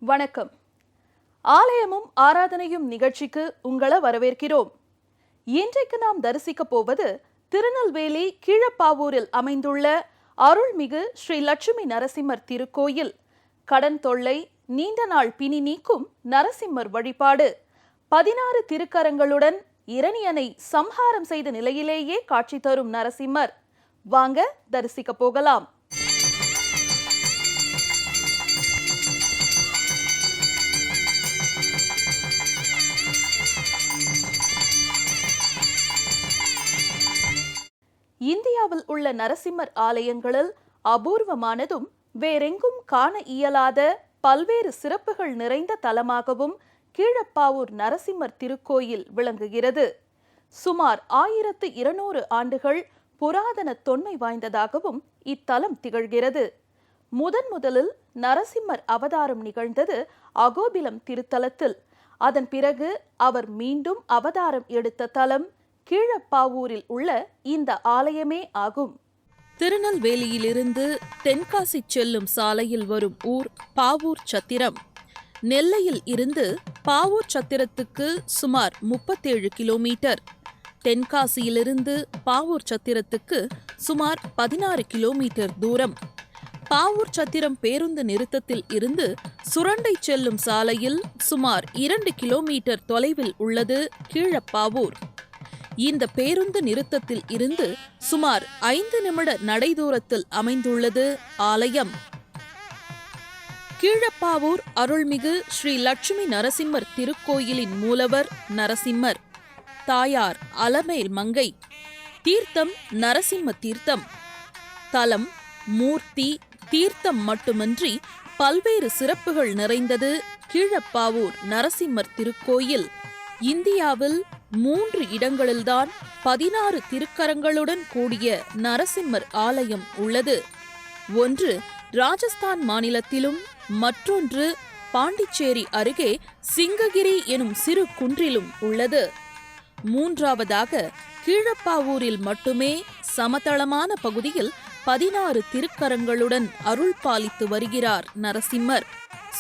வணக்கம். ஆலயமும் ஆராதனையும் நிகழ்ச்சிக்கு உங்களை வரவேற்கிறோம். இன்றைக்கு நாம் தரிசிக்க போவது திருநெல்வேலி கீழப்பாவூரில் அமைந்துள்ள அருள்மிகு ஸ்ரீ லட்சுமி நரசிம்மர் திருக்கோயில். கடன் தொல்லை, நீண்ட நாள் பிணி நீக்கும் நரசிம்மர் வழிபாடு. 16 திருக்கரங்களுடன் இரணியனை சம்ஹாரம் செய்த நிலையிலேயே காட்சி தரும் நரசிம்மர். வாங்க தரிசிக்க போகலாம். இந்தியாவில் உள்ள நரசிம்மர் ஆலயங்களில் அபூர்வமானதும் வேறெங்கும் காண இயலாத பல்வேறு சிறப்புகள் நிறைந்த தலமாகவும் கீழப்பாவூர் நரசிம்மர் திருக்கோயில் விளங்குகிறது. சுமார் 1200 ஆண்டுகள் புராதன தொன்மை வாய்ந்ததாகவும் இத்தலம் திகழ்கிறது. முதலில் நரசிம்மர் அவதாரம் நிகழ்ந்தது அகோபிலம் திருத்தலத்தில். அதன் பிறகு அவர் மீண்டும் அவதாரம் எடுத்த தலம் கீழப்பாவூரில் உள்ள இந்த ஆலயமே ஆகும். திருநெல்வேலியிலிருந்து தென்காசி செல்லும் சாலையில் வரும் ஊர் பாவூர் சத்திரம். நெல்லையில் இருந்து பாவூர் சத்திரத்துக்கு சுமார் 37 கிலோமீட்டர். தென்காசியிலிருந்து பாவூர் சத்திரத்துக்கு சுமார் 16 கிலோமீட்டர் தூரம். பாவூர் சத்திரம் பேருந்து நிறுத்தத்தில் இருந்து சுரண்டை செல்லும் சாலையில் சுமார் 2 கிலோமீட்டர் தொலைவில் உள்ளது கீழப்பாவூர். இந்த பேருந்து நிறுத்தத்தில் இருந்து சுமார் 5 நிமிட நடைதூரத்தில் அமைந்துள்ளது ஆலயம். கீழப்பாவூர் அருள்மிகு ஸ்ரீ லட்சுமி நரசிம்மர் திருக்கோயிலின் மூலவர் நரசிம்மர், தாயார் அலமேல் மங்கை. தீர்த்தம் நரசிம்ம தீர்த்தம். தலம், மூர்த்தி, தீர்த்தம் மட்டுமன்றி பல்வேறு சிறப்புகள் நிறைந்தது கீழப்பாவூர் நரசிம்மர் திருக்கோயில். இந்தியாவில் 3 இடங்களில்தான் 16 திருக்கரங்களுடன் கூடிய நரசிம்மர் ஆலயம் உள்ளது. ஒன்று ராஜஸ்தான் மாநிலத்திலும், மற்றொன்று பாண்டிச்சேரி அருகே சிங்ககிரி எனும் சிறு குன்றிலும் உள்ளது. மூன்றாவதாக கீழப்பாவூரில் மட்டுமே சமதளமான பகுதியில் 16 திருக்கரங்களுடன் அருள் பாலித்து வருகிறார் நரசிம்மர்.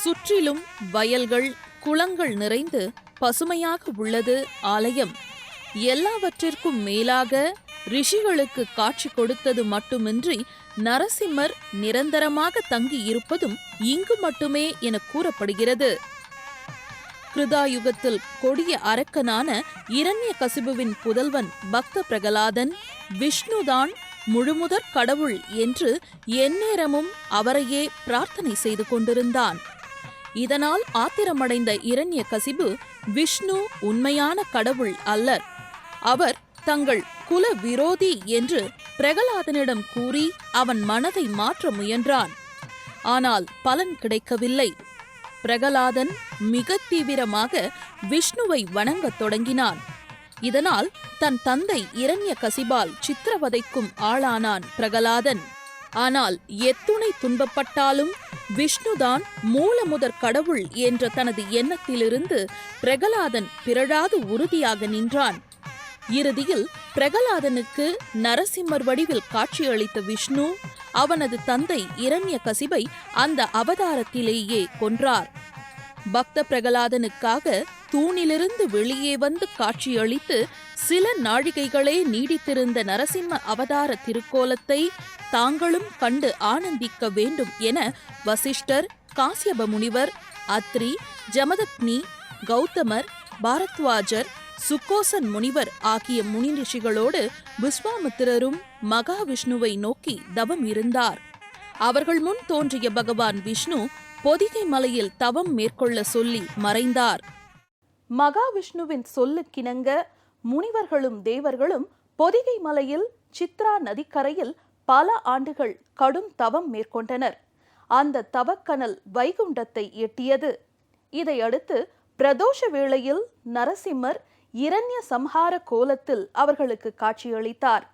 சுற்றிலும் வயல்கள், குளங்கள் நிறைந்து பசுமையாக உள்ளது ஆலயம். எல்லாவற்றிற்கும் மேலாக ரிஷிகளுக்கு காட்சி கொடுத்தது மட்டுமின்றி நரசிம்மர் நிரந்தரமாக தங்கி இருப்பதும் இங்கு மட்டுமே என கூறப்படுகிறது. கிருதாயுகத்தில் கொடிய அரக்கனான இரண்யகசிபுவின் புதல்வன் பக்த பிரகலாதன் விஷ்ணுதான் முழுமுதற் கடவுள் என்று எந்நேரமும் அவரையே பிரார்த்தனை செய்து கொண்டிருந்தான். இதனால் ஆத்திரமடைந்த இரண்யகசிபு விஷ்ணு உண்மையான கடவுள் அல்லர், அவர் தங்கள் குல விரோதி என்று பிரகலாதனிடம் கூறி அவன் மனதை மாற்ற முயன்றான். ஆனால் பலன் கிடைக்கவில்லை. பிரகலாதன் மிக தீவிரமாக விஷ்ணுவை வணங்கத் தொடங்கினான். இதனால் தன் தந்தை இரண்யகசிபால் சித்திரவதைக்கும் ஆளானான் பிரகலாதன். ஆனால் எத்துணை துன்பப்பட்டாலும் விஷ்ணுதான் மூலமுதற் கடவுள் என்ற தனது எண்ணத்திலிருந்து பிரகலாதன் பிறழாது உறுதியாக நின்றான். இறுதியில் பிரகலாதனுக்கு நரசிம்மர் வடிவில் காட்சியளித்த விஷ்ணு அவனது தந்தை இரண்யகசிபை அந்த அவதாரத்திலேயே கொன்றார். பக்த பிரகலாதனுக்காக தூணிலிருந்து வெளியே வந்து காட்சியளித்து சில நாழிகைகளே நீடித்திருந்த நரசிம்ம அவதார திருக்கோலத்தை தாங்களும் கண்டு ஆனந்திக்க வேண்டும் என வசிஷ்டர், காசியப முனிவர், அத்ரி, ஜமதக்னி, கௌதமர், பாரத்வாஜர், சுக்கோசன் முனிவர் ஆகிய முனி ரிஷிகளோடு விஸ்வாமித்திரரும் மகாவிஷ்ணுவை நோக்கி தவம் இருந்தார். அவர்கள் முன் தோன்றிய பகவான் விஷ்ணு பொதிகை மலையில் தவம் மேற்கொள்ள சொல்லி மறைந்தார். மகாவிஷ்ணுவின் சொல்லுக்கிணங்க முனிவர்களும் தேவர்களும் பொதிகை மலையில் சித்ரா நதிக்கரையில் பல ஆண்டுகள் கடும் தவம் மேற்கொண்டனர். அந்த தவக்கனல் வைகுண்டத்தை எட்டியது. இதையடுத்து பிரதோஷ வேளையில் நரசிம்மர் இரண்ய சம்ஹார கோலத்தில் அவர்களுக்கு காட்சியளித்தார்.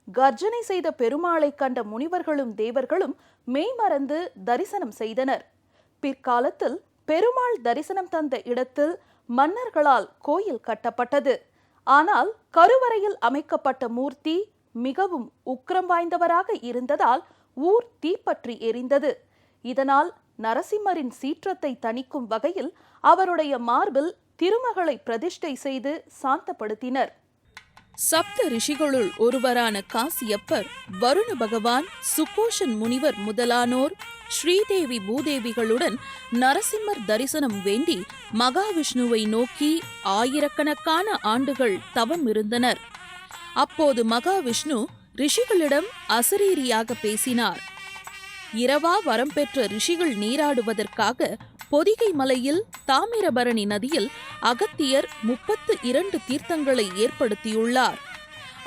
கர்ஜனை செய்த பெருமாளை கண்ட முனிவர்களும் தேவர்களும் மெய்மறந்து தரிசனம் செய்தனர். பிற்காலத்தில் பெருமாள் தரிசனம் தந்த இடத்தில் மன்னர்களால் கோயில் கட்டப்பட்டது. ஆனால் கருவறையில் அமைக்கப்பட்ட மூர்த்தி மிகவும் உக்கிரம் வாய்ந்தவராக இருந்ததால் ஊர் தீப்பற்றி எரிந்தது. இதனால் நரசிம்மரின் சீற்றத்தை தணிக்கும் வகையில் அவருடைய மார்பில் திருமகளை பிரதிஷ்டை செய்து சாந்தப்படுத்தினர். சப்த ரிஷிகளுள் ஒருவரான காசியப்பர், வருண பகவான், சுகோஷன் முனிவர் முதலானோர் ஸ்ரீதேவி பூதேவிகளுடன் நரசிம்மர் தரிசனம் வேண்டி மகாவிஷ்ணுவை நோக்கி ஆயிரக்கணக்கான ஆண்டுகள் தவம் இருந்தனர். அப்போது மகாவிஷ்ணு ரிஷிகளிடம் அசரீரியாக பேசினார். இரவா வரம் பெற்ற ரிஷிகள் நீராடுவதற்காக பொதிகை மலையில் தாமிரபரணி நதியில் அகத்தியர் 32 தீர்த்தங்களை ஏற்படுத்தியுள்ளார்.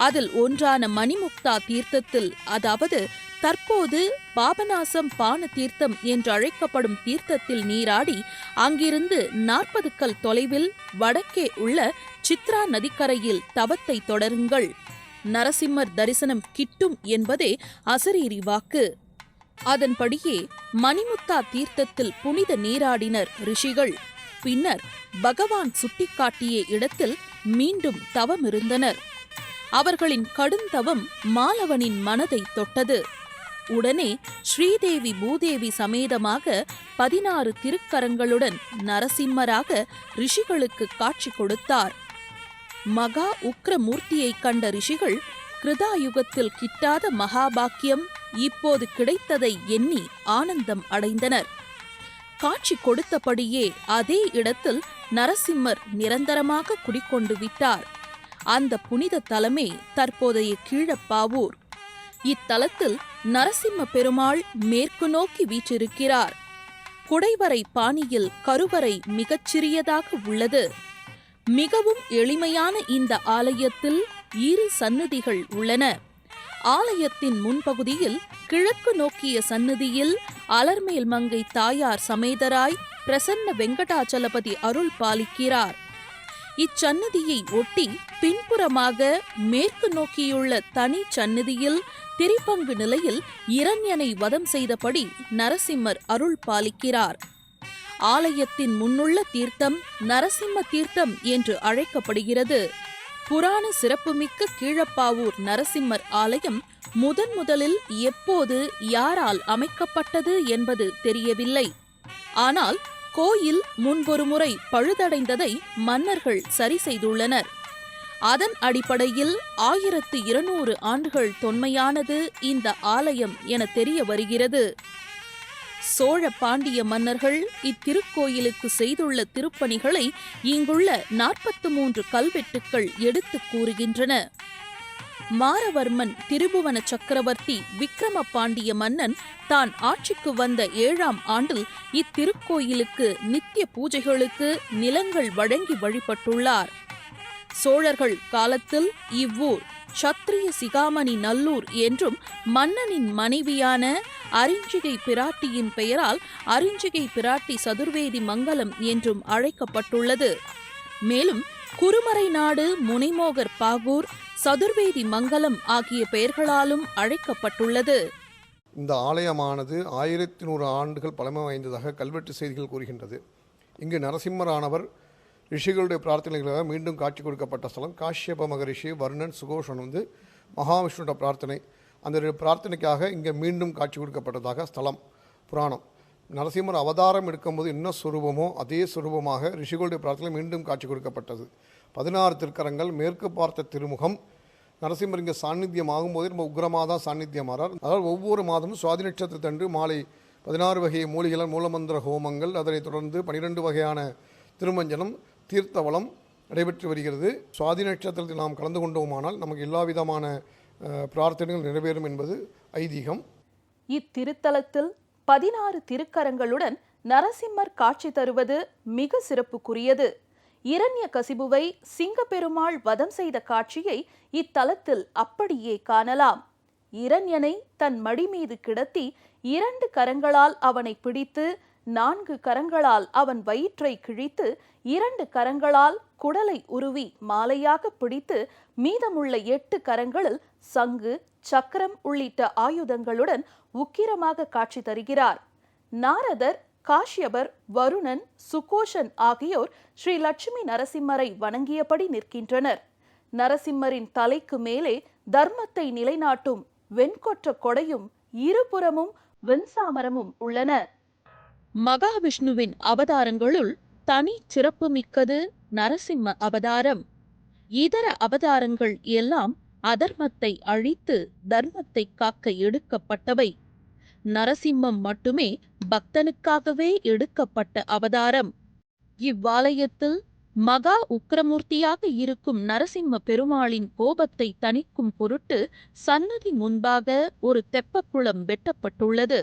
அதில் ஒன்றான மணிமுக்தா தீர்த்தத்தில், அதாவது தற்போது பாபநாசம் பான தீர்த்தம் என்றழைக்கப்படும் தீர்த்தத்தில் நீராடி அங்கிருந்து 40 கல் தொலைவில் வடக்கே உள்ள சித்ரா நதிக்கரையில் தவத்தை தொடருங்கள். நரசிம்மர் தரிசனம் கிட்டும் என்பதே அசரீரி வாக்கு. அதன்படியே மணிமுத்தா தீர்த்தத்தில் புனித நீராடினர் ரிஷிகள். பின்னர் பகவான் சுட்டிக்காட்டிய இடத்தில் மீண்டும் தவமிருந்தனர். அவர்களின் கடுந்தவம் மாலவனின் மனதை தொட்டது. உடனே ஸ்ரீதேவி பூதேவி சமேதமாக 16 திருக்கரங்களுடன் நரசிம்மராக ரிஷிகளுக்கு காட்சி கொடுத்தார். மகா உக்ரமூர்த்தியை கண்ட ரிஷிகள் கிருதாயுகத்தில் கிட்டாத மகாபாக்கியம் இப்போது கிடைத்ததை எண்ணி ஆனந்தம் அடைந்தனர். காட்சி கொடுத்தபடியே அதே இடத்தில் நரசிம்மர் நிரந்தரமாக குடிக்கொண்டு விட்டார். அந்த புனித தலமே தற்போதைய கீழப்பாவூர். இத்தலத்தில் நரசிம்ம பெருமாள் மேற்கு நோக்கி வீற்றிருக்கிறார். குடைவரை பாணியில் கருவறை மிகச்சிறியதாக உள்ளது. மிகவும் எளிமையான இந்த ஆலயத்தில் 2 சன்னதிகள் உள்ளன. ஆலயத்தின் முன்பகுதியில் கிழக்கு நோக்கிய சன்னதியில் அலர்மேல் மங்கை தாயார் சமேதராய் பிரசன்ன வெங்கடாச்சலபதி அருள் பாலிக்கிறார். இச்சன்னதியை ஒட்டி பின்புறமாக மேற்கு நோக்கியுள்ள தனி சன்னதியில் திரிபங்கு நிலையில் இரண்யனை வதம் செய்தபடி நரசிம்மர் அருள் பாலிக்கிறார். ஆலயத்தின் முன்னுள்ள தீர்த்தம் நரசிம்ம தீர்த்தம் என்று அழைக்கப்படுகிறது. புராண சிறப்புமிக்க கீழப்பாவூர் நரசிம்மர் ஆலயம் முதலில் எப்போது யாரால் அமைக்கப்பட்டது என்பது தெரியவில்லை. ஆனால் கோயில் முன்பொரு முறை பழுதடைந்ததை மன்னர்கள் சரி செய்துள்ளனர். அதன் அடிப்படையில் 1200 ஆண்டுகள் தொன்மையானது இந்த ஆலயம் என தெரிய வருகிறது. சோழ பாண்டிய மன்னர்கள் இத்திருக்கோயிலுக்கு செய்துள்ள திருப்பணிகளை இங்குள்ள 43 கல்வெட்டுக்கள் எடுத்து கூறுகின்றன. மாரவர்மன் திரிபுவன சக்கரவர்த்தி விக்ரம பாண்டிய மன்னன் தான் ஆட்சிக்கு வந்த 7ஆம் ஆண்டில் இத்திருக்கோயிலுக்கு நித்திய பூஜைகளுக்கு நிலங்கள் வழங்கி வழிபட்டுள்ளார். சோழர்கள் காலத்தில் இவ்வூர் சத்திரிய சிகாமணி நல்லூர் என்றும் மன்னனின் மனைவியான அரிஞ்சிகை பிராட்டியின் பெயரால் அரிஞ்சிகை பிராட்டி சதுர்வேதி மங்கலம் என்றும் அழைக்கப்பட்டுள்ளது. மேலும் குருமறை நாடு முனைமோகர் பாகூர் சதுர்வேதி மங்கலம் ஆகிய பெயர்களாலும் அழைக்கப்பட்டுள்ளது. இந்த ஆலயமானது 1100 ஆண்டுகள் பழமை வாய்ந்ததாக கல்வெட்டு செய்திகள் கூறுகின்றது. இங்கு நரசிம்மரானவர் ரிஷிகளுடைய பிரார்த்தனைகளாக மீண்டும் காட்சி கொடுக்கப்பட்ட ஸ்தலம். காஷ்யப மகரிஷி, வருணன், சுகோஷன் மகாவிஷ்ணுவோட பிரார்த்தனை, அந்த பிரார்த்தனைக்காக இங்கே மீண்டும் காட்சி கொடுக்கப்பட்டதாக ஸ்தலம் புராணம். நரசிம்மர் அவதாரம் எடுக்கும்போது என்ன சுரூபமோ அதே சுரூபமாக ரிஷிகளுடைய பிரார்த்தனை மீண்டும் காட்சி கொடுக்கப்பட்டது. 16 திருக்கரங்கள், மேற்கு பார்த்த திருமுகம். நரசிம்மர் இங்கே சாநித்தியம் ஆகும்போதே ரொம்ப உக்ரமாக தான் சாநித்தியமாகிறார். அதாவது ஒவ்வொரு மாதமும் சுவாதி நட்சத்திரத்தன்று மாலை 16 வகை மூலிகைகள், மூலமந்திர ஹோமங்கள், அதனைத் தொடர்ந்து 12 வகையான திருமஞ்சனம், தீர்த்தவளம் நடைபெற்று வருகிறது. சுவாதி நட்சத்திரத்தில் நாம் கலந்து கொண்டோமானால் நமக்கு எல்லா விதமான பிரார்த்தனைகள் நிறைவேறும் என்பது ஐதீகம். இத்திருத்தலத்தில் 16 திருக்கரங்களுடன் நரசிம்மர் காட்சி தருவது மிக சிறப்புக்குரியது. இரண்ய கசிபுவை சிங்கப்பெருமாள் வதம் செய்த காட்சியை இத்தலத்தில் அப்படியே காணலாம். இரண்யனை தன் மடி மீது கிடத்தி 2 கரங்களால் அவனை பிடித்து 4 கரங்களால் அவன் வயிற்றை கிழித்து 2 கரங்களால் குடலை உருவி மாலையாக பிடித்து மீதமுள்ள 8 கரங்களில் சங்கு, சக்கரம் உள்ளிட்ட ஆயுதங்களுடன் உக்கிரமாக காட்சி தருகிறார். நாரதர், காஷ்யபர், வருணன், சுகோஷன் ஆகியோர் ஸ்ரீ லட்சுமி நரசிம்மரை வணங்கியபடி நிற்கின்றனர். நரசிம்மரின் தலைக்கு மேலே தர்மத்தை நிலைநாட்டும் வெண்கொற்ற கொடையும் இருபுறமும் வெண்சாமரமும் உள்ளன. மகாவிஷ்ணுவின் அவதாரங்களுள் தனி சிறப்புமிக்கது நரசிம்ம அவதாரம். இதர அவதாரங்கள் எல்லாம் அதர்மத்தை அழித்து தர்மத்தை காக்க எடுக்கப்பட்டவை. நரசிம்மம் மட்டுமே பக்தனுக்காகவே எடுக்கப்பட்ட அவதாரம். இவ்வாலயத்தில் மகா உக்கிரமூர்த்தியாக இருக்கும் நரசிம்ம பெருமாளின் கோபத்தை தணிக்கும் பொருட்டு சன்னதி முன்பாக ஒரு தெப்பக்குளம் வெட்டப்பட்டுள்ளது.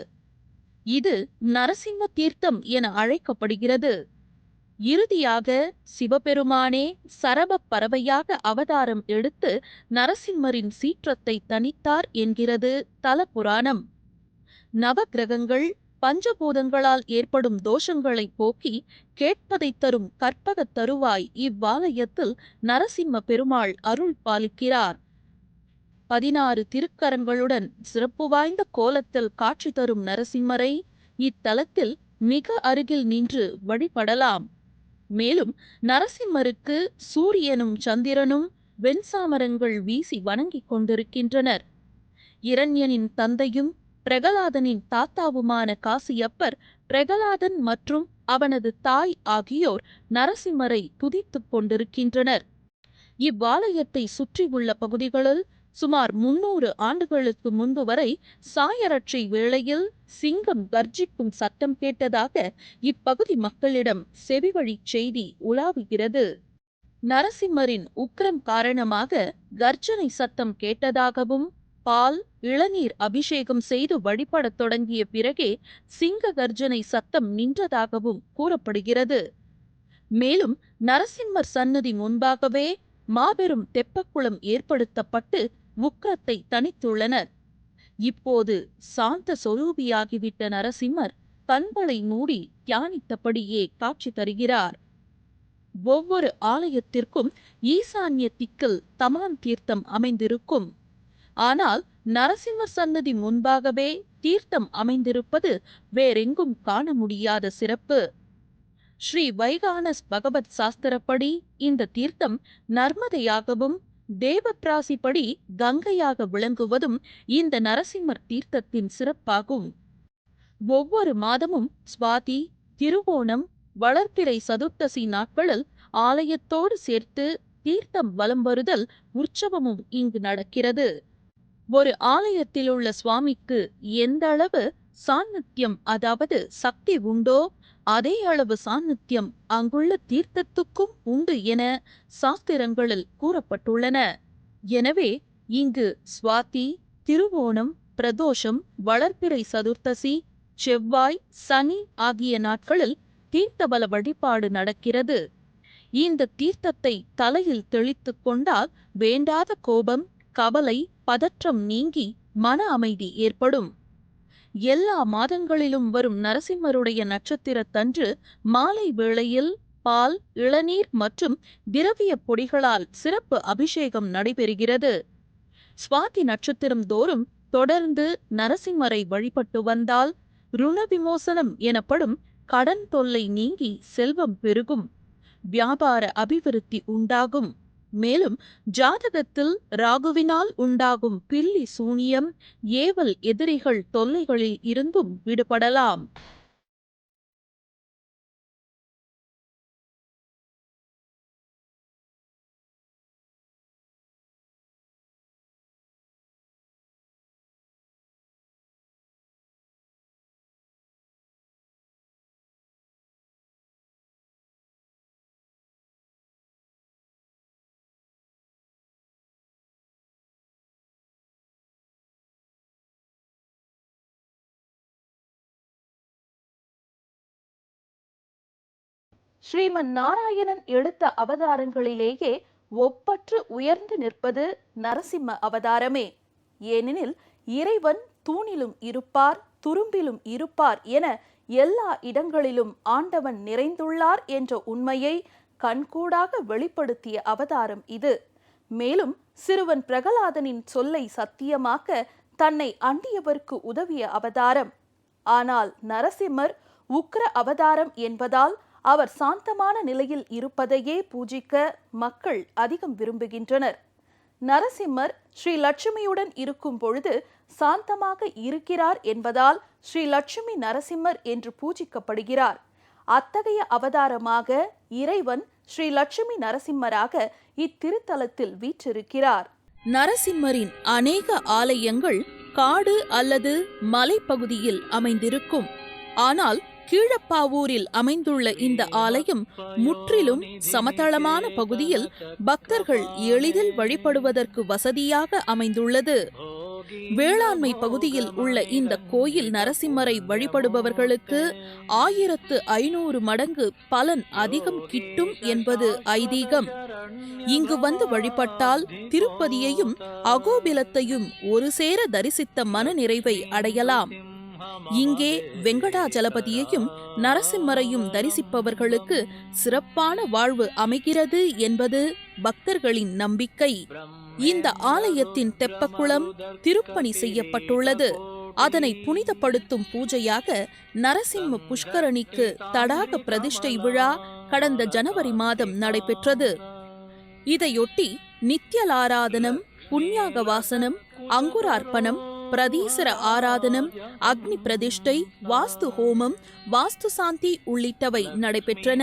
இது நரசிம்ம தீர்த்தம் என அழைக்கப்படுகிறது. இறுதியாக சிவபெருமானே சரபப் பறவையாக அவதாரம் எடுத்து நரசிம்மரின் சீற்றத்தை தணித்தார் என்கிறது தல புராணம். நவக்கிரகங்கள் பஞ்சபூதங்களால் ஏற்படும் தோஷங்களை போக்கி கேட்பதை தரும் கற்பக தருவாய் இவ்வாலயத்தில் நரசிம்ம பெருமாள் அருள் பாலிக்கிறார். 16 திருக்கரங்களுடன் சிறப்பு வாய்ந்த கோலத்தில் காட்சி தரும் நரசிம்மரை இத்தலத்தில் மிக அருகில் நின்று வழிபடலாம். மேலும் நரசிம்மருக்கு சூரியனும் சந்திரனும் வெண்சாமரங்கள் வீசி வணங்கிக் கொண்டிருக்கின்றனர். இரண்யனின் தந்தையும் பிரகலாதனின் தாத்தாவுமான காசியப்பர், பிரகலாதன் மற்றும் அவனது தாய் ஆகியோர் நரசிம்மரை துதித்துக் கொண்டிருக்கின்றனர். இவ்வாலயத்தை சுற்றியுள்ள பகுதிகளில் சுமார் 300 ஆண்டுகளுக்கு முன்பு வரை சாயரட்சை வேளையில் சிங்கம் கர்ஜிக்கும் சத்தம் கேட்டதாக இப்பகுதி மக்களிடம் செவிவழி செய்தி உலாவுகிறது. நரசிம்மரின் உக்கிரம் காரணமாக கர்ஜனை சத்தம் கேட்டதாகவும், பால் இளநீர் அபிஷேகம் செய்து வழிபடத் தொடங்கிய பிறகே சிங்க கர்ஜனை சத்தம் நின்றதாகவும் கூறப்படுகிறது. மேலும் நரசிம்மர் சன்னதி முன்பாகவே மாபெரும் தெப்பக்குளம் ஏற்படுத்தப்பட்டு உக்கிரத்தை தணித்துள்ளனர். இப்போது சாந்த சொரூபியாகிவிட்ட நரசிம்மர் கண்களை மூடி தியானித்தபடியே காட்சி தருகிறார். ஒவ்வொரு ஆலயத்திற்கும் ஈசான்ய திக்கில் தமான் தீர்த்தம் அமைந்திருக்கும். ஆனால் நரசிம்மர் சன்னதி முன்பாகவே தீர்த்தம் அமைந்திருப்பது வேறெங்கும் காண முடியாத சிறப்பு. ஸ்ரீ வைகானஸ் பகவத் சாஸ்திரப்படி இந்த தீர்த்தம் நர்மதையாகவும், தேவப்பிராசிப்படி கங்கையாக விளங்குவதும் இந்த நரசிம்மர் தீர்த்தத்தின் சிறப்பாகும். ஒவ்வொரு மாதமும் சுவாதி, திருவோணம், வளர்பிறை சதுர்த்தசி நாட்களில் ஆலயத்தோடு சேர்த்து தீர்த்தம் வலம் வருதல் உற்சவமும் இங்கு நடக்கிறது. ஒரு ஆலயத்திலுள்ள சுவாமிக்கு எந்த அளவு சாநித்தியம், அதாவது சக்தி உண்டோ அதே அளவு சாநித்தியம் அங்குள்ள தீர்த்தத்துக்கும் உண்டு என சாஸ்திரங்களில் கூறப்பட்டுள்ளன. எனவே இங்கு சுவாதி, திருவோணம், பிரதோஷம், வளர்பிறை சதுர்த்தசி, செவ்வாய், சனி ஆகிய நாட்களில் தீர்த்தபல வழிபாடு நடக்கிறது. இந்த தீர்த்தத்தை தலையில் தெளித்துக் கொண்டால் வேண்டாத கோபம், கவலை, பதற்றம் நீங்கி மன அமைதி ஏற்படும். எல்லா மாதங்களிலும் வரும் நரசிம்மருடைய நட்சத்திரத்தன்று மாலை வேளையில் பால், இளநீர் மற்றும் திரவிய பொடிகளால் சிறப்பு அபிஷேகம் நடைபெறுகிறது. சுவாதி நட்சத்திரம் தோறும் தொடர்ந்து நரசிம்மரை வழிபட்டு வந்தால் ருண விமோசனம் எனப்படும் கடன் தொல்லை நீங்கி செல்வம் பெருகும், வியாபார அபிவிருத்தி உண்டாகும். மேலும் ஜாதகத்தில் ராகுவினால் உண்டாகும் பில்லி சூனியம், ஏவல், எதிரிகள் தொல்லைகளில் இருந்தும் விடுபடலாம். ஸ்ரீமன் நாராயணன் எடுத்த அவதாரங்களிலேயே ஒப்பற்று உயர்ந்து நிற்பது நரசிம்ம அவதாரமே. ஏனெனில் இறைவன் தூணிலும் இருப்பார், துரும்பிலும் இருப்பார் என எல்லா இடங்களிலும் ஆண்டவன் நிறைந்துள்ளார் என்ற உண்மையை கண்கூடாக வெளிப்படுத்திய அவதாரம் இது. மேலும் சிறுவன் பிரகலாதனின் சொல்லை சத்தியமாக்க தன்னை அண்டியவருக்கு உதவிய அவதாரம். ஆனால் நரசிம்மர் உக்கிர அவதாரம் என்பதால் அவர் சாந்தமான நிலையில் இருப்பதையே பூஜிக்க மக்கள் அதிகம் விரும்புகின்றனர். நரசிம்மர் ஸ்ரீ லட்சுமியுடன் இருக்கும் பொழுது சாந்தமாக இருக்கிறார் என்பதால் ஸ்ரீ லட்சுமி நரசிம்மர் என்று பூஜிக்கப்படுகிறார். அத்தகைய அவதாரமாக இறைவன் ஸ்ரீ லட்சுமி நரசிம்மராக இத்திருத்தலத்தில் வீற்றிருக்கிறார். நரசிம்மரின் அநேக ஆலயங்கள் காடு அல்லது மலைப்பகுதியில் அமைந்திருக்கும். ஆனால் கீழப்பாவூரில் அமைந்துள்ள இந்த ஆலயம் முற்றிலும் சமதளமான பகுதியில் பக்தர்கள் எளிதில் வழிபடுவதற்கு வசதியாக அமைந்துள்ளது. வேளாண்மை பகுதியில் உள்ள இந்த கோயில் நரசிம்மரை வழிபடுபவர்களுக்கு 1500 மடங்கு பலன் அதிகம் கிட்டும் என்பது ஐதீகம். இங்கு வந்து வழிபட்டால் திருப்பதியையும் அகோபிலத்தையும் ஒரு சேர தரிசித்த மனநிறைவை அடையலாம். இங்கே வெங்கடாஜலபதியையும் நரசிம்மரையும் தரிசிப்பவர்களுக்கு சிறப்பான வாழ்வு அமைகிறது என்பது பக்தர்களின் நம்பிக்கை. இந்த ஆலயத்தின் தெப்பக்குளம் திருப்பணி செய்யப்பட்டுள்ளது. அதனை புனிதப்படுத்தும் பூஜையாக நரசிம்ம புஷ்கரணிக்கு தடாக பிரதிஷ்டை விழா கடந்த ஜனவரி மாதம் நடைபெற்றது. இதையொட்டி நித்யலாராதனம், புண்ணியாக வாசனம், அங்குரார்ப்பணம், பிரதீசர ஆராதனம், அக்னி பிரதிஷ்டை, வாஸ்து ஹோமம், வாஸ்து சாந்தி உள்ளிட்டவை நடைபெற்றன.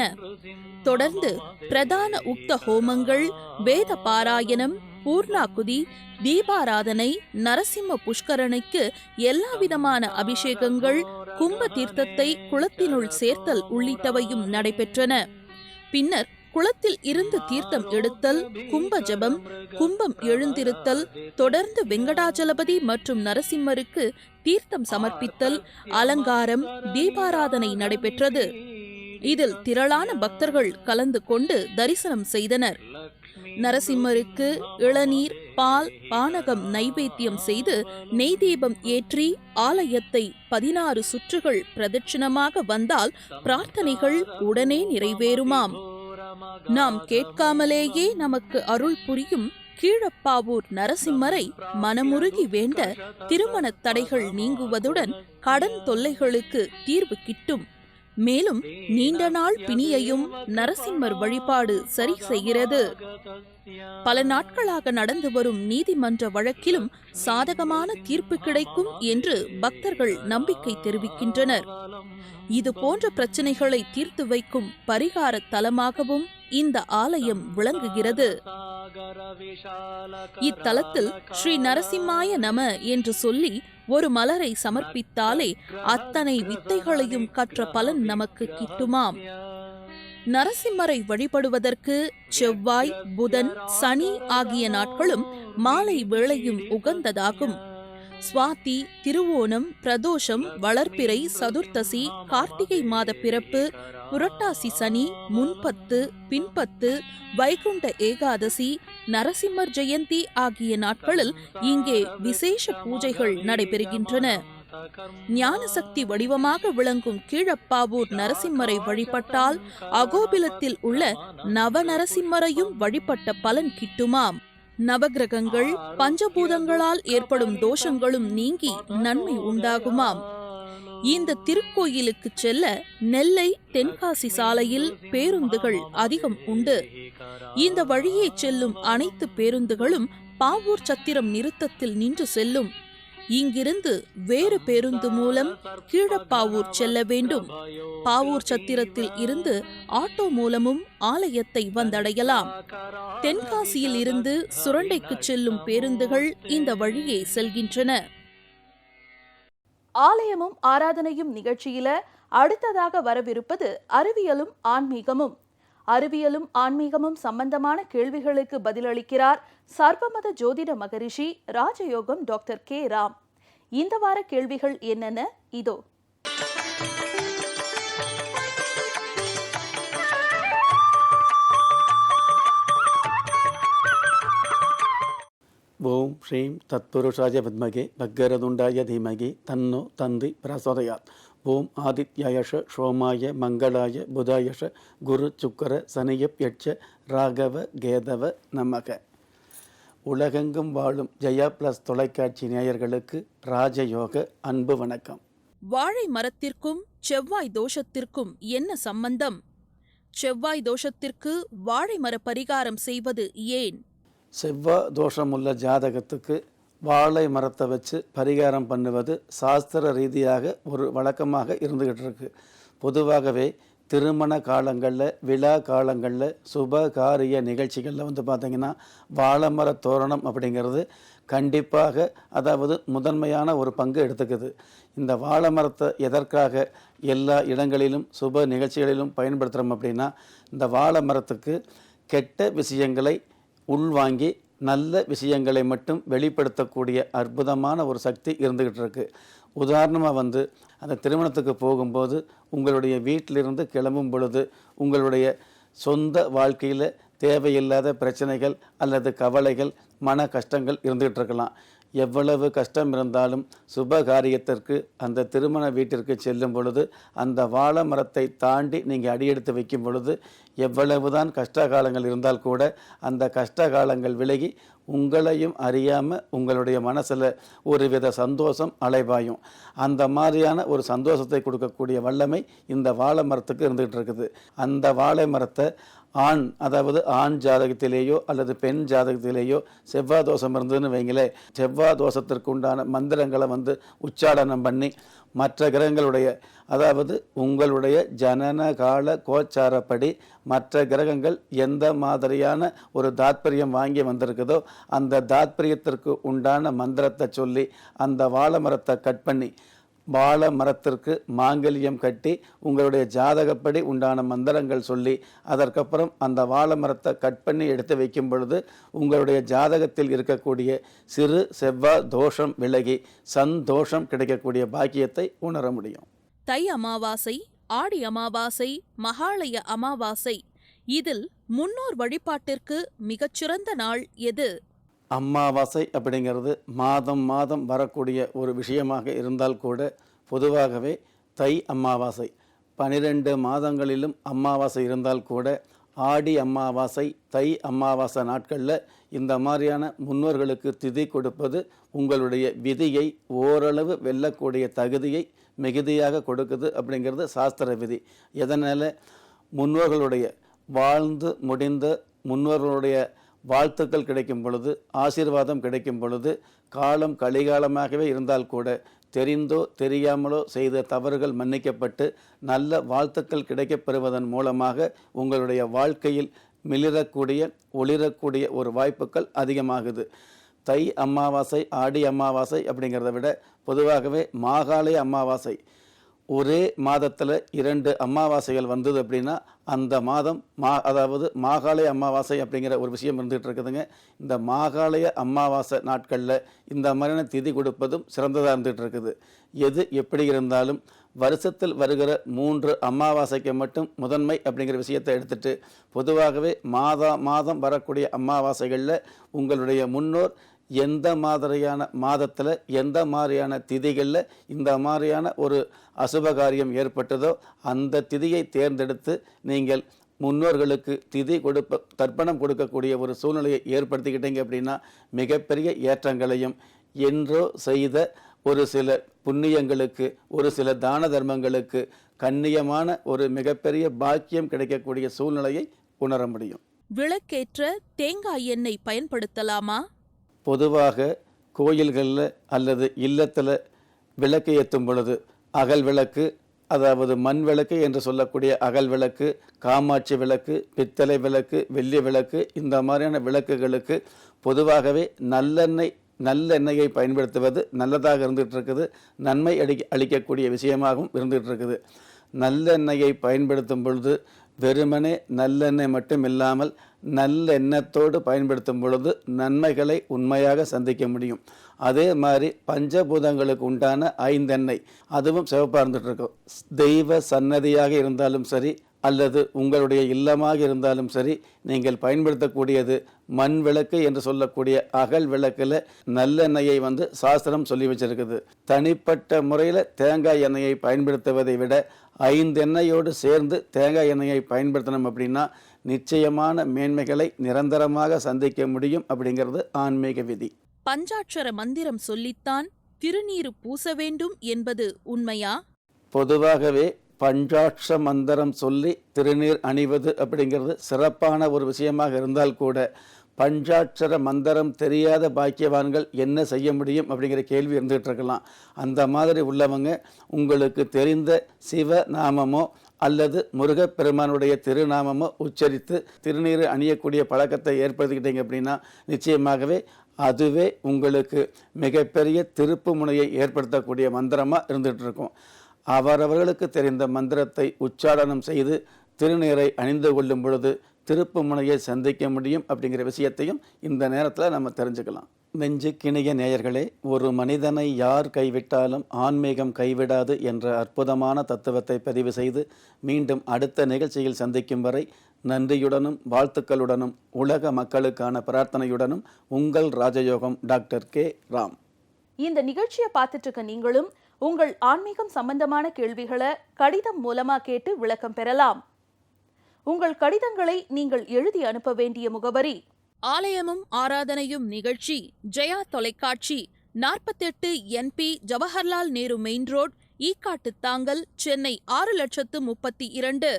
தொடர்ந்து பிரதான உக்த ஹோமங்கள், வேத பாராயணம், பூர்ணாகுதி, தீபாராதனை, நரசிம்ம புஷ்கரணிக்கு எல்லாவிதமான அபிஷேகங்கள், கும்ப தீர்த்தத்தை குளத்தினுள் சேர்த்தல் உள்ளிட்டவையும் நடைபெற்றன. பின்னர் குளத்தில் இருந்து தீர்த்தம் எடுத்தல், கும்ப ஜபம், கும்பம் எழுந்திருத்தல், தொடர்ந்து வெங்கடாஜலபதி மற்றும் நரசிம்மருக்கு தீர்த்தம் சமர்ப்பித்தல், அலங்காரம், தீபாராதனை நடைபெற்றது. இதில் திரளான பக்தர்கள் கலந்து கொண்டு தரிசனம் செய்தனர். நரசிம்மருக்கு இளநீர், பால், பானகம் நைவேத்தியம் செய்து நெய் தீபம் ஏற்றி ஆலயத்தை 16 சுற்றுகள் பிரதட்சிணமாக வந்தால் பிரார்த்தனைகள் உடனே நிறைவேறுமாம். நாம் கேட்காமலேயே நமக்கு அருள் புரியும் கீழப்பாவூர் நரசிம்மரை மனமுருகி வேண்ட திருமணத் தடைகள் நீங்குவதுடன் கடன் தொல்லைகளுக்கு தீர்வு கிட்டும். மேலும் நீண்ட நாள் பிணியையும் நரசிம்மர் வழிபாடு சரி செய்கிறது. பல நாட்களாக நடந்து வரும் நீதிமன்ற வழக்கிலும் சாதகமான தீர்ப்பு கிடைக்கும் என்று பக்தர்கள் நம்பிக்கை தெரிவிக்கின்றனர். இது போன்ற பிரச்சனைகளை தீர்த்து வைக்கும் பரிகார தலமாகவும் இந்த ஆலயம் விளங்குகிறது. இத்தலத்தில் ஸ்ரீ நரசிம்மாய நம என்று சொல்லி ஒரு மலரை சமர்ப்பித்தாலே அத்தனை வித்தைகளையும் கற்ற பலன் நமக்கு கிட்டுமாம். நரசிம்மரை வழிபடுவதற்கு செவ்வாய், புதன், சனி ஆகிய நாட்களும் மாலை வேளையும் உகந்ததாகும். சுவாதி, திருவோணம், பிரதோஷம், வளர்ப்பிறை, சதுர்த்தசி, கார்த்திகை மாத பிறப்பு, புரட்டாசி சனி, முன்பத்து, பின்பத்து, வைகுண்ட ஏகாதசி, நரசிம்மர் ஜெயந்தி ஆகிய நாட்களில் இங்கே விசேஷ பூஜைகள் நடைபெறுகின்றன. ஞானசக்தி வடிவமாக விளங்கும் கீழப்பாவூர் நரசிம்மரை வழிபட்டால் அகோபிலத்தில் உள்ள நவநரசிம்மரையும் வழிபட்ட பலன் கிட்டுமாம். நவகிரகங்கள், பஞ்சபூதங்களால் ஏற்படும் தோஷங்களும் நீங்கி நன்மை உண்டாகுமாம். இந்த திருக்கோயிலுக்கு செல்ல நெல்லை தென்காசி சாலையில் பேருந்துகள் அதிகம் உண்டு. இந்த வழியே செல்லும் அனைத்து பேருந்துகளும் பாவூர் சத்திரம் நிறுத்தத்தில் நின்று செல்லும். இங்கிருந்து வேறு பேருந்து மூலம் கீழப்பாவூர் செல்ல வேண்டும். பாவூர் சத்திரத்தில் இருந்து ஆட்டோ மூலமும் ஆலயத்தை வந்தடையலாம். தென்காசியில் இருந்து சுரண்டைக்கு செல்லும் பேருந்துகள் இந்த வழியே செல்கின்றன. ஆலயமும் ஆராதனையும் நிகழ்ச்சியில அடுத்ததாக வரவிருப்பது அறிவியலும் ஆன்மீகமும். அறிவியலும் ஆன்மீகமும் சம்பந்தமான கேள்விகளுக்கு பதிலளிக்கிறார் சர்வமத ஜோதிட மகரிஷி ராஜயோகம் டாக்டர் கே ராம். இந்த வார கேள்விகள் என்னென்ன இதோ. ஓம் ஸ்ரீம் தத்புருஷாய வித்மகே வக்கரதுண்டாய தீமகி தன்னோ தந்தி பிரசோதயாத். ஓம் ஆதித்யாயஷ சோமாய மங்களாய புதாயஷ குரு சுக்கர சனியப்யட்ச ராகவ கேதவ நமக. உலகெங்கும் வாழும் ஜெயா பிளஸ் தொலைக்காட்சி நேயர்களுக்கு ராஜயோக அன்பு வணக்கம். வாழை மரத்திற்கும் செவ்வாய் தோஷத்திற்கும் என்ன சம்பந்தம்? செவ்வாய் தோஷத்திற்கு வாழை மர பரிகாரம் செய்வது ஏன்? செவ்வாய் தோஷமுள்ள ஜாதகத்துக்கு வாழை மரத்தை வச்சு பரிகாரம் பண்ணுவது சாஸ்திர ரீதியாக ஒரு வழக்கமாக இருந்துக்கிட்டு இருக்கு. பொதுவாகவே திருமண காலங்களில், விழா காலங்களில், சுப காரிய நிகழ்ச்சிகளில் பார்த்திங்கன்னா வாழை மர தோரணம் அப்படிங்கிறது கண்டிப்பாக, அதாவது முதன்மையான ஒரு பங்கு எடுத்துக்குது. இந்த வாழை மரத்தை எதற்காக எல்லா இடங்களிலும் சுப நிகழ்ச்சிகளிலும் பயன்படுத்துகிறோம் அப்படின்னா, இந்த வாழை மரத்துக்கு கெட்ட விஷயங்களை உள்வாங்கி நல்ல விஷயங்களை மட்டும் வெளிப்படுத்தக்கூடிய அற்புதமான ஒரு சக்தி இருந்துக்கிட்டு இருக்கு. உதாரணமாக அந்த திருமணத்துக்கு போகும்போது உங்களுடைய வீட்டிலிருந்து கிளம்பும் பொழுது உங்களுடைய சொந்த வாழ்க்கையில் தேவையில்லாத பிரச்சனைகள் அல்லது கவலைகள், மன கஷ்டங்கள் இருந்துகிட்டு இருக்கலாம். எவ்வளவு கஷ்டம் இருந்தாலும் சுப காரியத்திற்கு அந்த திருமண வீட்டிற்கு செல்லும் பொழுது அந்த வாழை மரத்தை தாண்டி நீங்கள் அடியெடுத்து வைக்கும் பொழுது எவ்வளவுதான் கஷ்ட காலங்கள் இருந்தால் கூட அந்த கஷ்ட காலங்கள் விலகி உங்களையும் அறியாமல் உங்களுடைய மனசில் ஒரு வித சந்தோஷம் அலைபாயும். அந்த மாதிரியான ஒரு சந்தோஷத்தை கொடுக்கக்கூடிய வல்லமை இந்த வாழை மரத்துக்கு இருந்துகிட்டு இருக்குது. அந்த வாழை மரத்தை அதாவது ஆண் ஜாதகத்திலேயோ அல்லது பெண் ஜாதகத்திலேயோ செவ்வாய் தோஷம் இருந்ததுன்னு வைங்களே, செவ்வாய் தோஷத்திற்கு உண்டான மந்திரங்களை உச்சாடனம் பண்ணி மற்ற கிரகங்களுடைய, அதாவது உங்களுடைய ஜனன கால கோச்சாரப்படி மற்ற கிரகங்கள் எந்த மாதிரியான ஒரு தாத்பரியம் வாங்கி வந்திருக்குதோ அந்த தாத்பரியத்திற்கு உண்டான மந்திரத்தை சொல்லி அந்த வாழை மரத்தை கட் பண்ணி வாழை மரத்திற்கு மாங்கல்யம் கட்டி உங்களுடைய ஜாதகப்படி உண்டான மந்திரங்கள் சொல்லி அதற்கப்புறம் அந்த வாழை மரத்தை கட் பண்ணி எடுத்து வைக்கும் பொழுது உங்களுடைய ஜாதகத்தில் இருக்கக்கூடிய சிறு செவ்வாய் தோஷம் விலகி சந்தோஷம் கிடைக்கக்கூடிய பாக்கியத்தை உணர முடியும். தை அமாவாசை, ஆடி அமாவாசை, மகாளய அமாவாசை, இதில் முன்னோர் வழிபாட்டிற்கு மிகச்சிறந்த நாள் எது? அமாவாசை அப்படிங்கிறது மாதம் மாதம் வரக்கூடிய ஒரு விஷயமாக இருந்தால் கூட பொதுவாகவே தை அமாவாசை 12 மாதங்களிலும் அமாவாசை இருந்தால் கூட ஆடி அமாவாசை, தை அமாவாசை நாட்களில் இந்த மாதிரியான முன்னோர்களுக்கு திதி கொடுப்பது உங்களுடைய விதியை ஓரளவு வெல்லக்கூடிய தகுதியை மிகுதியாக கொடுக்குது அப்படிங்கிறது சாஸ்திர விதி. எதனால் முன்னோர்களுடைய வாழ்ந்து முடிந்த முன்னோர்களுடைய வாழ்த்துக்கள் கிடைக்கும் பொழுது, ஆசீர்வாதம் கிடைக்கும் பொழுது, காலம் கலிகாலமாகவே இருந்தால் கூட தெரிந்தோ தெரியாமலோ செய்த தவறுகள் மன்னிக்கப்பட்டு நல்ல வாழ்த்துக்கள் கிடைக்கப்பெறுவதன் மூலமாக உங்களுடைய வாழ்க்கையில் மிளிரக்கூடிய ஒளிரக்கூடிய ஒரு வாய்ப்புகள் அதிகமாகுது. தை அமாவாசை, ஆடி அமாவாசை அப்படிங்கிறத விட பொதுவாகவே மாகாளய அமாவாசை, ஒரே மாதத்தில் 2 அமாவாசைகள் வந்தது அப்படின்னா அந்த மாதம் அதாவது மாகாளய அமாவாசை அப்படிங்கிற ஒரு விஷயம் இருந்துகிட்டு இருக்குதுங்க. இந்த மாகாளய அமாவாசை நாட்களில் இந்த மாதிரியான திதி கொடுப்பதும் சிறந்ததாக இருந்துகிட்டு இருக்குது. எது எப்படி இருந்தாலும் வருஷத்தில் வருகிற 3 அமாவாசைக்கு மட்டும் முதன்மை அப்படிங்கிற விஷயத்தை எடுத்துட்டு பொதுவாகவே மாதம் வரக்கூடிய அமாவாசைகளில் உங்களுடைய முன்னோர் எந்த மாதிரியான மாதத்தில் எந்த மாதிரியான திதிகளில் இந்த மாதிரியான ஒரு அசுபகாரியம் ஏற்பட்டதோ அந்த திதியை தேர்ந்தெடுத்து நீங்கள் முன்னோர்களுக்கு திதி தர்ப்பணம் கொடுக்கக்கூடிய ஒரு சூழ்நிலையை ஏற்படுத்திக்கிட்டீங்க அப்படின்னா மிகப்பெரிய ஏற்றங்களையும், என்றோ செய்த ஒரு சில புண்ணியங்களுக்கு, ஒரு சில தான தர்மங்களுக்கு கண்ணியமான ஒரு மிகப்பெரிய பாக்கியம் கிடைக்கக்கூடிய சூழ்நிலையை உணர முடியும். விளக்கேற்ற தேங்காய் எண்ணெய் பயன்படுத்தலாமா? பொதுவாக கோயில்களில் அல்லது இல்லத்தில் விளக்கு ஏற்றும் பொழுது அகல் விளக்கு, அதாவது மண் விளக்கு என்று சொல்லக்கூடிய அகல் விளக்கு, காமாட்சி விளக்கு, பித்தளை விளக்கு, வெள்ளி விளக்கு, இந்த மாதிரியான விளக்குகளுக்கு பொதுவாகவே நல்லெண்ணெயை பயன்படுத்துவது நல்லதாக இருந்துகிட்டு இருக்குது. நன்மை அளிக்கக்கூடிய விஷயமாகவும் இருந்துகிட்டு இருக்குது. நல்லெண்ணெயை பயன்படுத்தும் பொழுது வெறுமனே நல்லெண்ணெய் மட்டும் இல்லாமல் நல்லெண்ணத்தோடு பயன்படுத்தும் பொழுது நன்மைகளை உண்மையாக சந்திக்க முடியும். அதே மாதிரி பஞ்சபூதங்களுக்கு உண்டான 5 எண்ணெய், அதுவும் சிவப்பாக இருந்துகிட்டு இருக்கும். தெய்வ சன்னதியாக இருந்தாலும் சரி அல்லது உங்களுடைய இல்லமாக இருந்தாலும் சரி, நீங்கள் பயன்படுத்தக்கூடியது மண் விளக்கு என்று சொல்லக்கூடிய அகல் விளக்கில் நல்லெண்ணெயை சாஸ்திரம் சொல்லி வச்சிருக்குது. தனிப்பட்ட முறையில் தேங்காய் எண்ணெயை பயன்படுத்துவதை விட 5 எண்ணெயோடு சேர்ந்து தேங்காய் எண்ணெயை பயன்படுத்தணும் அப்படின்னா நிச்சயமான மேன்மைகளை நிரந்தரமாக சந்திக்க முடியும் அப்படிங்கிறது ஆன்மீக விதி. பஞ்சாட்சர மந்திரம் சொல்லித்தான் திருநீறு பூச வேண்டும் என்பது உண்மையா? பொதுவாகவே பஞ்சாட்ச மந்திரம் சொல்லி திருநீர் அணிவது அப்படிங்கிறது சிறப்பான ஒரு விஷயமாக இருந்தால் கூட பஞ்சாட்சர மந்திரம் தெரியாத பாக்கியவான்கள் என்ன செய்ய முடியும் அப்படிங்கிற கேள்வி இருந்துகிட்டு இருக்கலாம். அந்த மாதிரி உள்ளவங்க உங்களுக்கு தெரிந்த சிவ நாமமோ அல்லது முருகப்பெருமானுடைய திருநாமமோ உச்சரித்து திருநீர் அணியக்கூடிய பழக்கத்தை ஏற்படுத்திக்கிட்டீங்க அப்படின்னா நிச்சயமாகவே அதுவே உங்களுக்கு மிகப்பெரிய திருப்பு முனையை ஏற்படுத்தக்கூடிய மந்திரமாக இருந்துகிட்டு இருக்கும். அவரவர்களுக்கு தெரிந்த மந்திரத்தை உச்சாரணம் செய்து திருநீரை அணிந்து கொள்ளும் பொழுது திருப்பு முனையை சந்திக்க முடியும் அப்படிங்கிற விஷயத்தையும் இந்த நேரத்தில் நம்ம தெரிஞ்சுக்கலாம். நெஞ்சுக்கிணிய நேயர்களே, ஒரு மனிதனை யார் கைவிட்டாலும் ஆன்மீகம் கைவிடாது என்ற அற்புதமான தத்துவத்தை பதிவு செய்து மீண்டும் அடுத்த நிகழ்ச்சியில் சந்திக்கும் வரை நன்றியுடனும் வாழ்த்துக்களுடனும் உலக மக்களுக்கான பிரார்த்தனையுடனும் உங்கள் ராஜயோகம் டாக்டர் கே. ராம். இந்த நிகழ்ச்சியை பார்த்துட்டு இருக்க நீங்களும் உங்கள் ஆன்மீகம் சம்பந்தமான கேள்விகளை கடிதம் மூலமா கேட்டு விளக்கம் பெறலாம். உங்கள் கடிதங்களை நீங்கள் எழுதி அனுப்ப வேண்டிய முகவரி: ஆலயமும் ஆராதனையும் நிகழ்ச்சி, ஜெயா தொலைக்காட்சி, 48 NP Jawaharlal Nehru main road, Ekkatuthangal, Chennai 6,32,000.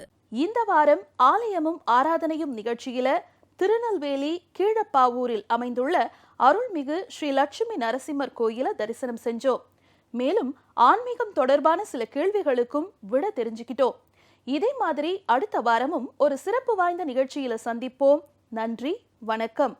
இந்த வாரம் ஆலயமும் ஆராதனையும் நிகழ்ச்சியில திருநெல்வேலி கீழப்பாவூரில் அமைந்துள்ள அருள்மிகு ஸ்ரீ லட்சுமி நரசிம்மர் கோயில தரிசனம் செஞ்சோம். மேலும் ஆன்மீகம் தொடர்பான சில கேள்விகளுக்கும் விட தெரிஞ்சுக்கிட்டோம். இதே மாதிரி அடுத்த வாரமும் ஒரு சிறப்பு வாய்ந்த நிகழ்ச்சியில சந்திப்போம். நன்றி, வணக்கம்.